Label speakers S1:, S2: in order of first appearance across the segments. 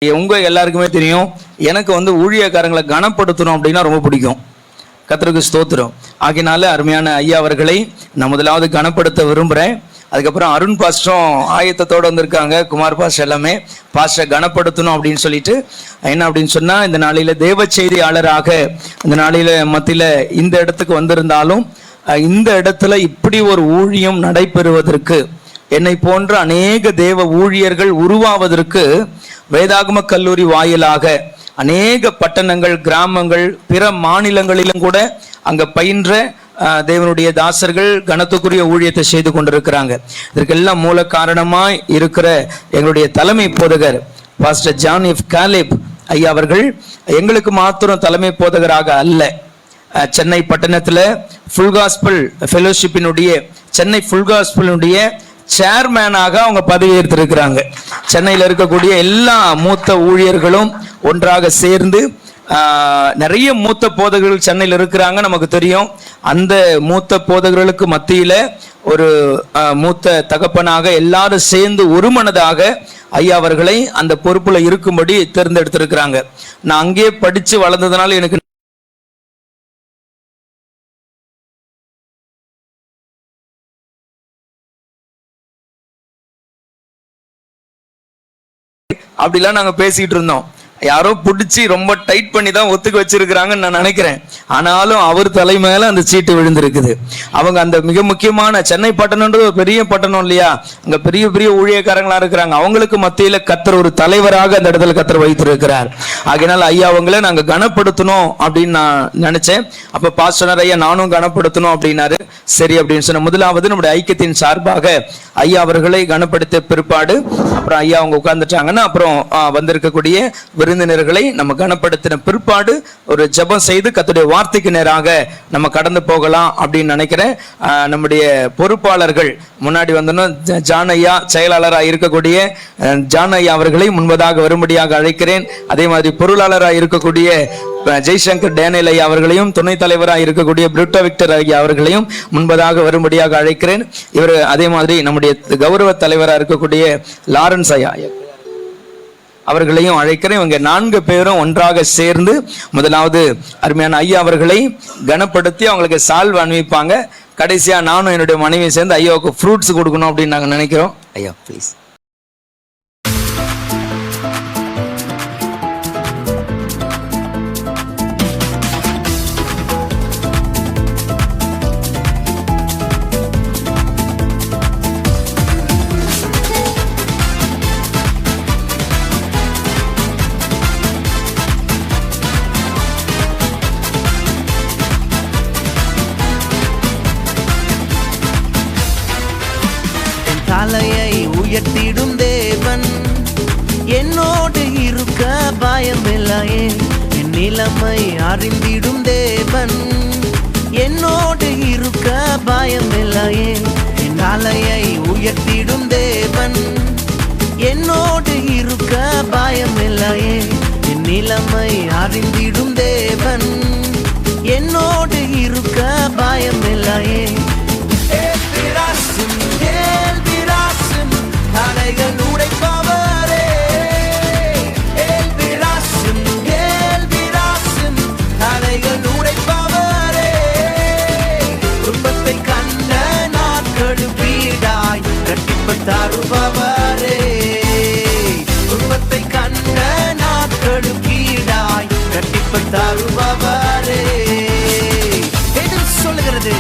S1: உங்க எல்லாருக்குமே தெரியும், எனக்கு ஊழியக்காரங்களை கனப்படுத்தணும் அப்படின்னா ரொம்ப பிடிக்கும். கர்த்தருக்கு ஸ்தோத்திரம். ஆகினால அருமையான ஐயா அவர்களை நான் முதலாவது கனப்படுத்த விரும்புகிறேன். அதுக்கப்புறம் அருண் பாஸ்டரும் ஆயத்தத்தோடு வந்திருக்காங்க. குமார் பாஸ்டர் எல்லாமே பாஸ்டர் கனப்படுத்தணும் அப்படின்னு சொல்லிட்டு, என்ன அப்படின்னு சொன்னால், இந்த நாளில் தேவ செய்தியாளராக இந்த நாளில் மத்தியில் இந்த இடத்துக்கு வந்திருந்தாலும், இந்த இடத்துல இப்படி ஒரு ஊழியம் நடைபெறுவதற்கு, என்னை போன்ற அநேக தேவ ஊழியர்கள் உருவாவதற்கு வேதாகம கல்லூரி வாயிலாக அநேக பட்டணங்கள், கிராமங்கள், பிற மாநிலங்களிலும் கூட அங்க பயின்ற தேவனுடைய தாசர்கள் கனத்துக்குரிய ஊழியத்தை செய்து கொண்டிருக்கிறாங்க. இதற்கெல்லாம் மூல காரணமாய் இருக்கிற எங்களுடைய தலைமை போதகர் பாஸ்டர் ஜான் எஃப் காலேப் ஐயா அவர்கள் எங்களுக்கு மாத்திரம் தலைமை போதகராக அல்ல, சென்னை பட்டணத்தில் ஃபுல் காஸ்பல் ஃபெலோஷிப்பினுடைய சென்னை ஃபுல் காஸ்பலினுடைய சேர்மேனாக அவங்க பதவி ஏற்றிருக்கிறாங்க. சென்னையில் இருக்கக்கூடிய எல்லா மூத்த ஊழியர்களும் ஒன்றாக சேர்ந்து, நிறைய மூத்த போதகர்கள் சென்னையில் இருக்கிறாங்க, நமக்கு தெரியும். அந்த மூத்த போதகர்களுக்கு மத்தியில ஒரு மூத்த தகப்பனாக எல்லாரும் சேர்ந்து ஒருமனதாக ஐயா அவர்களை அந்த பொறுப்புல இருக்கும்படி தேர்ந்தெடுத்திருக்கிறாங்க. நான் அங்கேயே படிச்சு வளர்ந்ததுனால எனக்கு அப்படிலாம் நாங்க பேசிட்டு இருந்தோம். யாரோ பிடிச்சி ரொம்ப டைட் பண்ணி தான் ஒத்துக்க வச்சிருக்கிறாங்கன்னு நான் நினைக்கிறேன். ஆனாலும் அவர் தலைமையில அந்த சீட்டு விழுந்திருக்குது. அவங்க அந்த மிக முக்கியமான சென்னை பட்டணம்ன்றது ஒரு பெரிய பட்டணம் இல்லையா, அங்க பெரிய பெரிய ஊழியக்காரங்களா இருக்கிறாங்க. அவங்களுக்கு மத்தியில கர்த்தர் ஒரு தலைவராக அந்த இடத்துல கர்த்தர் வைத்திருக்கிறார். ஆகையினால் ஐயா அவங்களை நாங்க கனப்படுத்தணும் அப்படின்னு நான் நினைச்சேன். அப்ப பாஸ்டர் ஐயா நானும் கனப்படுத்தணும் அப்படின்னாரு. சரி அப்படின்னு சொன்ன முதலாவது நம்முடைய ஐக்கியத்தின் சார்பாக ஐயா அவர்களை கனப்படுத்த பிற்பாடு அப்புறம் ஐயா அவங்க உட்கார்ந்துட்டாங்கன்னா அப்புறம் வந்திருக்கக்கூடிய விருந்தினர்களை நம்ம கனப்படுத்தின பிற்பாடு ஒரு ஜெபம் செய்து கர்த்தருடைய வார்த்தைக்கு நேராக நம்ம கடந்து போகலாம் அப்படின்னு நினைக்கிறேன். நம்முடைய பொறுப்பாளர்கள் முன்னாடி வந்தோம். ஜான் ஐயா செயலாளராக இருக்கக்கூடிய ஜான் ஐயா அவர்களை முன்பதாக வரும்படியாக அழைக்கிறேன். அதே மாதிரி பொருளாளராக இருக்கக்கூடிய ஜெய்சங்கர் டேனியல் ஐயா அவர்களையும், துணைத் தலைவராக இருக்கக்கூடிய பிரிட்டோ விக்டர் ஐயா அவர்களையும் முன்பதாக வரும்படியாக அழைக்கிறேன். இவர் அதே மாதிரி நம்முடைய கௌரவ தலைவராக இருக்கக்கூடிய லாரன்ஸ் ஐயா அவர்களையும் அழைக்கிறேன். இவங்க 4 பேரும் ஒன்றாக சேர்ந்து முதலாவது அருமையான ஐயா அவர்களை கனப்படுத்தி அவங்களுக்கு சால்வ் அணிவிப்பாங்க. கடைசியா நானும் என்னுடைய மனைவியும் சேர்ந்து ஐயாவுக்கு ஃப்ரூட்ஸ் கொடுக்கணும் அப்படின்னு நாங்கள் நினைக்கிறோம். ஐயா ப்ளீஸ்.
S2: தலையை உயர்த்திடும் தேவன் என்னோடு இருக்க பயமில்லையே. என் நிலைமை அறிந்திடும் தேவன் என்னோடு இருக்க பயமில்லையே. என் தலையை உயர்த்திடும் தேவன் என்னோடு இருக்க பயமில்லையே. என் நிலைமை அறிந்திடும் தேவன் என்னோடு இருக்க பயமில்லையே. தடைகள் உடைப்பவரே, தடைகள் உடைப்பவரே, துன்பத்தை கண்ட நாட்கள் வீடாய் கட்டிப்பு தருபவரே, துன்பத்தை கண்ட நாட்கள் வீடாய் கட்டிப்பு தருபவரே. எது சொல்லுகிறது?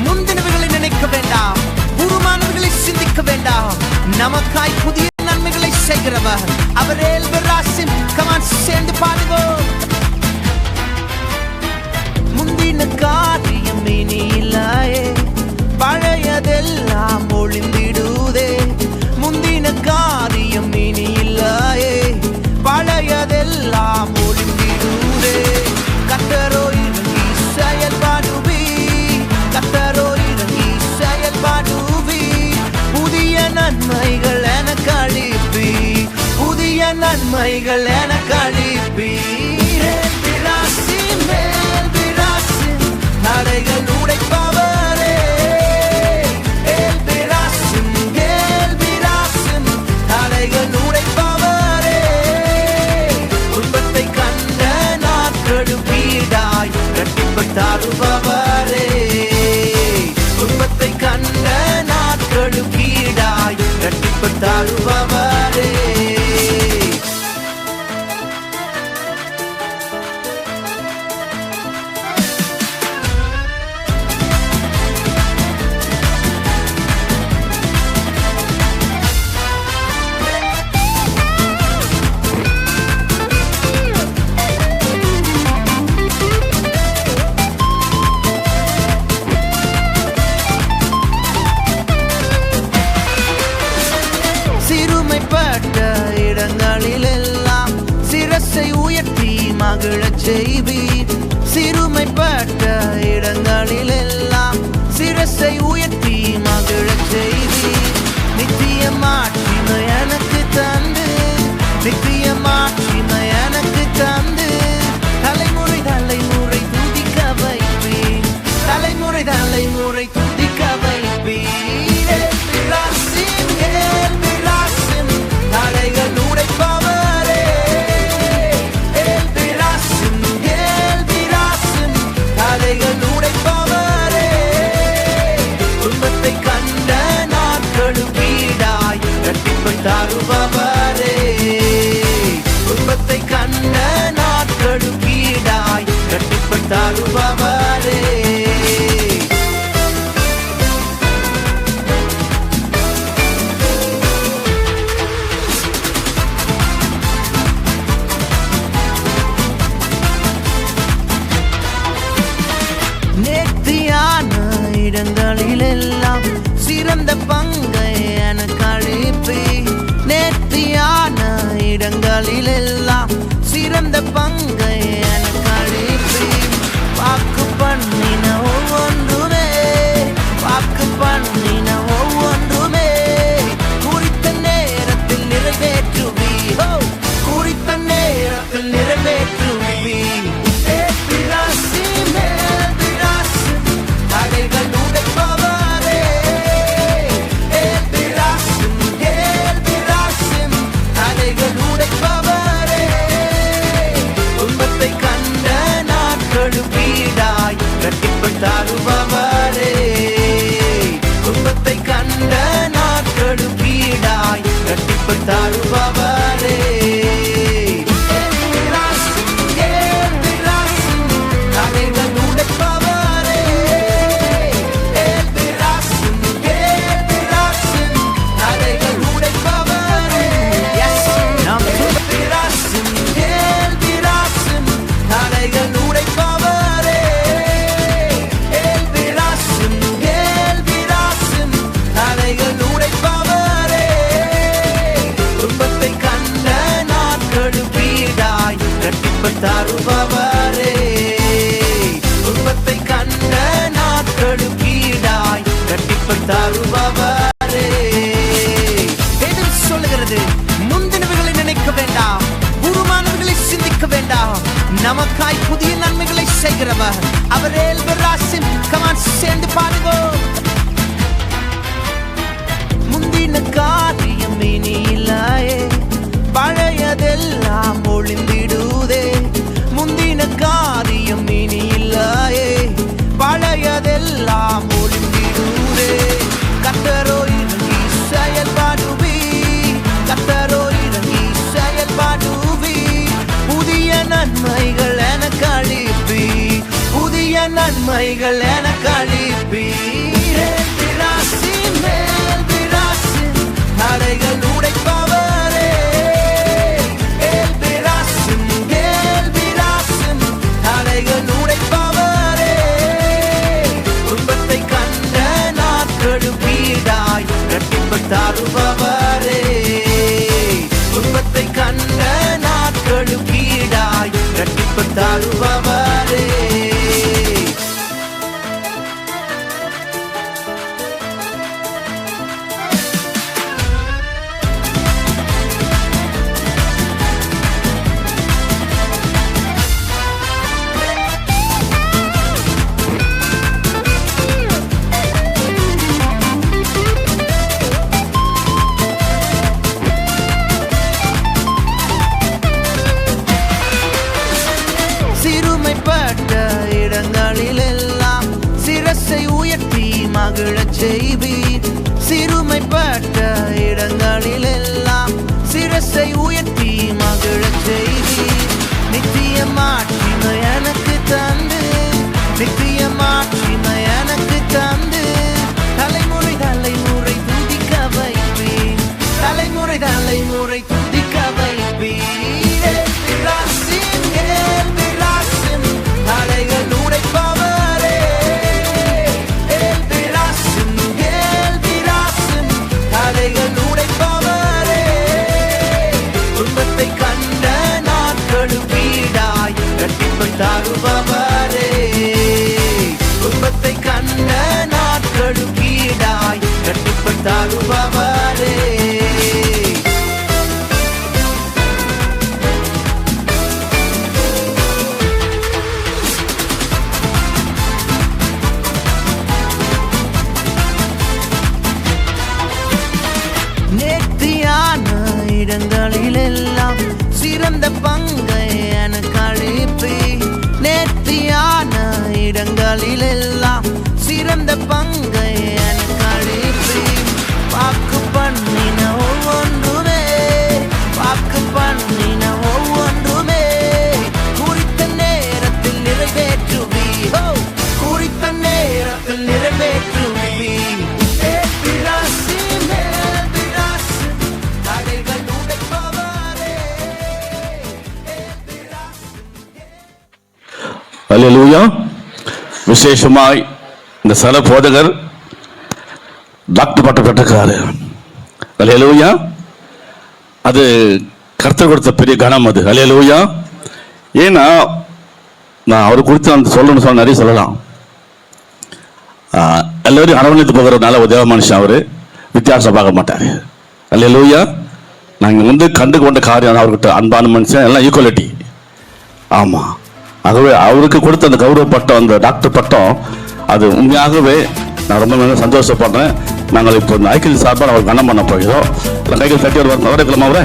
S2: முந்தினவைகளை நினைக்க வேண்டாம், புறமானவர்களை சிந்திக்க வேண்டாம். நமக்காய் புதிய நன்மைகளை செய்கிறவர் அவர். ஏல்பராசிம் கமான் சேர்ந்து பாடுவோம். முந்தின காரியம் இனி இல்லையே, பழையதெல்லாம் ஒளிந்திடுதே. முந்தின காரியம் இனி இல்லையே, பழையதெல்லாம் ஒளிந்திடுதே. கர்த்தரோ இறங்கி செயல்பாடுவி, கர்த்தரோ இறங்கி செயல்பாடுவி. புதிய நன்மைகள் எனக்கு அளிப்பி, புதிய நன்மைகள் எனக்கு அளிப்பி. தடைகள் உடைப்பவரே, தடைகள் உடைப்பவரே, தருபவரே. சிறுமைப்பட்ட இடங்களிலெல்லாம் சிரசை உயர்த்தி மகிழச் செய்வீர். சிறுமைப்பட்ட இடங்களிலெல்லாம் சிரசை உயர்த்தி மகிழச் செய்வீர். நித்திய மாட்சிமை எனக்கு தந்து, நித்திய மாட்சிமை எனக்கு தந்து, தலைமுறை தலைமுறை துதிக்க வைப்பீர். தலைமுறை தலைமுறை துதிக்க வைப்பீர். தடைகள் உடைப்பவரே, எல்பிராசிம் எல்பிராசிம் தடைகள் உடைப்பவரே. துன்பத்தை கண்ட நாட்களும் வீடாய் இரட்டிப்பு தருபவரே. துன்பத்தை கண்ட நாட்களும் வீடாய் இரட்டிப்பு தருபவரே. நேர்த்தியான இடங்களிலெல்லாம் சிறந்த பங்கை எனக்கு அளிப்பீர். நேர்த்தியான இடங்களிலெல்லாம் சிறந்த பங்கை எனக்கு அளிப்பீர். வாக்கு பண்ணின ஒவ்வொன்றுமே, வாக்கு பண்ணின ஒவ்வொன்றுமே குறித்த நேரத்தில் நிறைவேற்றுவீர். குறித்த நேரத்தில் நிறைவேற்றுவீர். தடைகள் உடைப்பவரே, எல்பிராசிம் எல்பிராசிம் தடைகள் உடைப்பவரே. துன்பத்தை கண்ட நாட்களும் வீடாய் இரட்டிப்பு தருபவரே. துன்பத்தை கண்ட நாட்களும் வீடாய் இரட்டிப்பு தருபவரே. தடைகள் உடைப்பவரே, எல்பிராசிம் எல்பிராசிம் தடைகள் உடைப்பவரே. எல்பிராசிம் எல்பிராசிம் தடைகள் உடைப்பவரே. எல்பிராசிம் எல்பிராசிம் தடைகள் உடைப்பவரே. துன்பத்தை கண்ட நாட்களும் வீடாய் இரட்டிப்பு தருபவரே. துன்பத்தை கண்ட நாட்களும் வீடாய் இரட்டிப்பு தருபவரே. வேதம் சொல்லுகிறது, முந்தினவைகளை நினைக்க வேண்டாம், உருமானவர்களை சிந்திக்க வேண்டாம். நமக்காய் புதிய நன்மைகளை செய்கிறவர் அவர். எல்பிராசிம் கமான் சேர்ந்து பாடுவோம். முந்தின காரியம் இனி இல்லையே, பழையதெல்லாம் ஒளிந்திடுதே. முந்தின காரியம் இனி இல்லையே, பழையதெல்லாம் ஒளிந்திடுதே. கர்த்தரோ இறங்கி செயல்பாடுவீர். கர்த்தரோ இறங்கி செயல்பாடுவீர். புதிய நன்மைகள் எனக்கு அளிப்பீர். புதிய நன்மைகள் எனக்கு அளிப்பீர். எல்பிராசிம் எல்பிராசிம் தடைகள் உடைப்பவரே. எல்பிராசிம் எல்பிராசிம் தடைகள் உடைப்பவரே. துன்பத்தை கண்ட நாட்களும் வீடாய் இரட்டிப்பு தருபவரே. துன்பத்தை கண்ட நாட்களும் வீடாய் இரட்டிப்பு தருபவரே. மகிழச் செய்வீர். சிறுமைப்பட்ட இடங்களில் எல்லாம் சிரசை உயர்த்தி மகிழச் செய்தீர். நித்திய மாட்சிமை எனக்கு தந்து, நித்திய மாட்சிமை எனக்கு தந்து, தலைமுறை தலைமுறை துதிக்க வைப்பீர், தலைமுறை தலைமுறை துதிக்க வைப்பீர். தடைகள் உடைப்பவரே, தடைகள் உடைப்பவரே, துன்பத்தை கண்ட நாட்களும் வீடாய் இரட்டிப்பை தருபவரே, துன்பத்தை கண்ட நாட்களும் வீடாய் இரட்டிப்பை தருபவரே. நேர்த்தியான இடங்களிலெல்லாம் சிறந்த பங்கை எனக்கு அளிப்பி, நேர்த்தியான இடங்களிலெல்லாம் சிறந்த பங்கை எனக்கு அளிப்பி. வாக்கு பண்ணின ஒவ்வொன்றுமே, வாக்கு பண்ணின ஒவ்வொன்றுமே குறித்த நேரத்தில் நிறைவேற்றுவி, குறித்த நேரத்தில் நிறைவேற்றுவி.
S3: அல்லேலூயா. விசேஷமாய் இந்த சல போதகர் டாக்டர் பட்டம் பெற்றிருக்கிறாரு. அல்லேலூயா. அது கர்த்தர் கொடுத்த பெரிய கணம் அது. அல்லேலூயா. ஏன்னா நான் அவர் குறித்து அந்த சொல்லணும்னு சொல்ல நிறைய சொல்லலாம். எல்லாரும் அரவணைத்து போகிறதுனால ஒரு தேவ மனுஷன், அவர் வித்தியாசம் பார்க்க மாட்டார். அல்லேலூயா. நாங்கள் வந்து கண்டு கொண்ட காரியம் அவர்கிட்ட அன்பான மனுஷன் எல்லாம் ஈக்குவலிட்டி. ஆமாம், ஆகவே அவருக்கு கொடுத்த அந்த கௌரவ பட்டம், அந்த டாக்டர் பட்டம், அது உண்மையாகவே நான் ரொம்ப சந்தோஷப்படுறேன். நாங்கள் இப்போ இந்த ஐக்கிய சார்பாக அவர் கனம் பண்ண போகிறோம். கைகள் தட்டி வரக்கலாம் அவரை.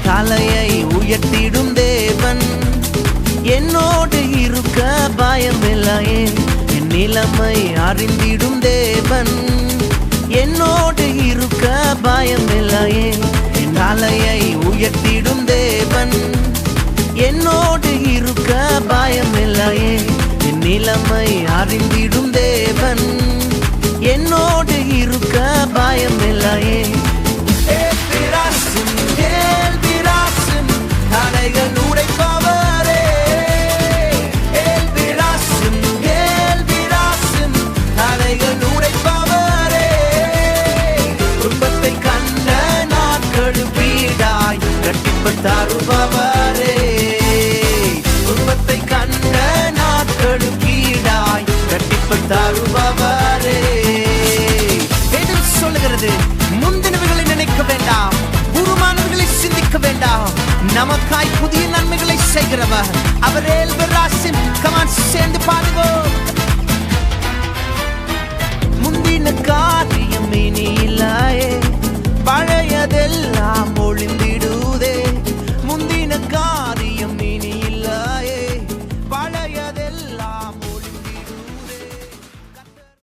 S2: தலையை உயர்த்திடும் தேவன் என்னோடு இருக்க பயமில்லையே, என் நிலைமை அறிந்திடும் தேவன் என்னோடு இருக்க பயமில்லையே, என் தலையை உயர்த்திடும் தேவன் என்னோடு இருக்க பயமில்லையே, என் நிலைமை அறிந்திடும் தேவன் என்னோடு இருக்க பயமில்லையே. தடைகள் உடைப்பவரே, தடைகள் உடைப்பவரே, துன்பத்தை கண்ட நாட்களும் வீடாய் இரட்டிப்பை தருபவரே, துன்பத்தை கண்ட நாட்களும் வீடாய் இரட்டிப்பை தருபவரே. வேதம் சொல்லுகிறது, முந்தினவைகளை நினைக்க வேண்டாம், உருமானவர்களை சிந்திக்க வேண்டாம், நமக்காய் புதிய நன்மைகளை செய்கிறவர் அவர். எல்பெராசிம் கமான் சேர்ந்து பாடுவோம். முந்தின காரியம் இனி இல்லையே, பழையதெல்லாம் ஒளிந்து